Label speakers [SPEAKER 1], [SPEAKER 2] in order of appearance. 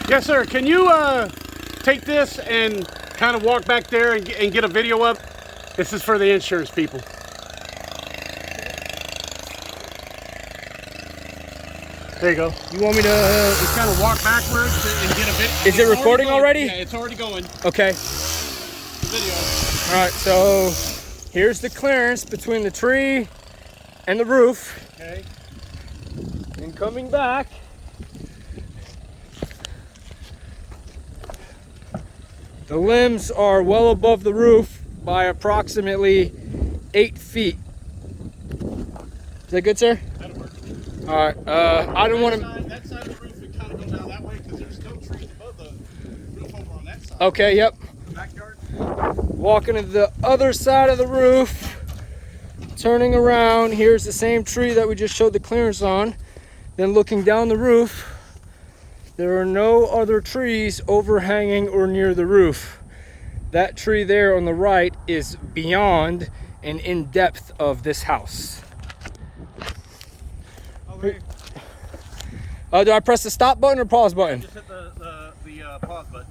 [SPEAKER 1] Yes, sir. Can you take this and kind of walk back there and get a video up? This is for the insurance people. There you go.
[SPEAKER 2] You want me to
[SPEAKER 1] Just kind of walk backwards and get a bit.
[SPEAKER 2] Is it recording already?
[SPEAKER 1] Yeah, it's already going.
[SPEAKER 2] Okay.
[SPEAKER 1] The video.
[SPEAKER 2] All right, so here's the clearance between the tree and the roof.
[SPEAKER 1] Okay.
[SPEAKER 2] And coming back, the limbs are well above the roof by approximately 8 feet. Is that good, sir?
[SPEAKER 1] That'll work.
[SPEAKER 2] All right. I don't want to.
[SPEAKER 1] That side of the roof, it kind of goes down that way because there's still trees above the roof over on that side.
[SPEAKER 2] Okay. Yep.
[SPEAKER 1] The backyard.
[SPEAKER 2] Walking to the other side of the roof, turning around. Here's the same tree that we just showed the clearance on. Then looking down the roof, there are no other trees overhanging or near the roof. That tree there on the right is beyond and in depth of this house.
[SPEAKER 1] Okay.
[SPEAKER 2] Do I press the stop button or pause button?
[SPEAKER 1] Just hit the pause button.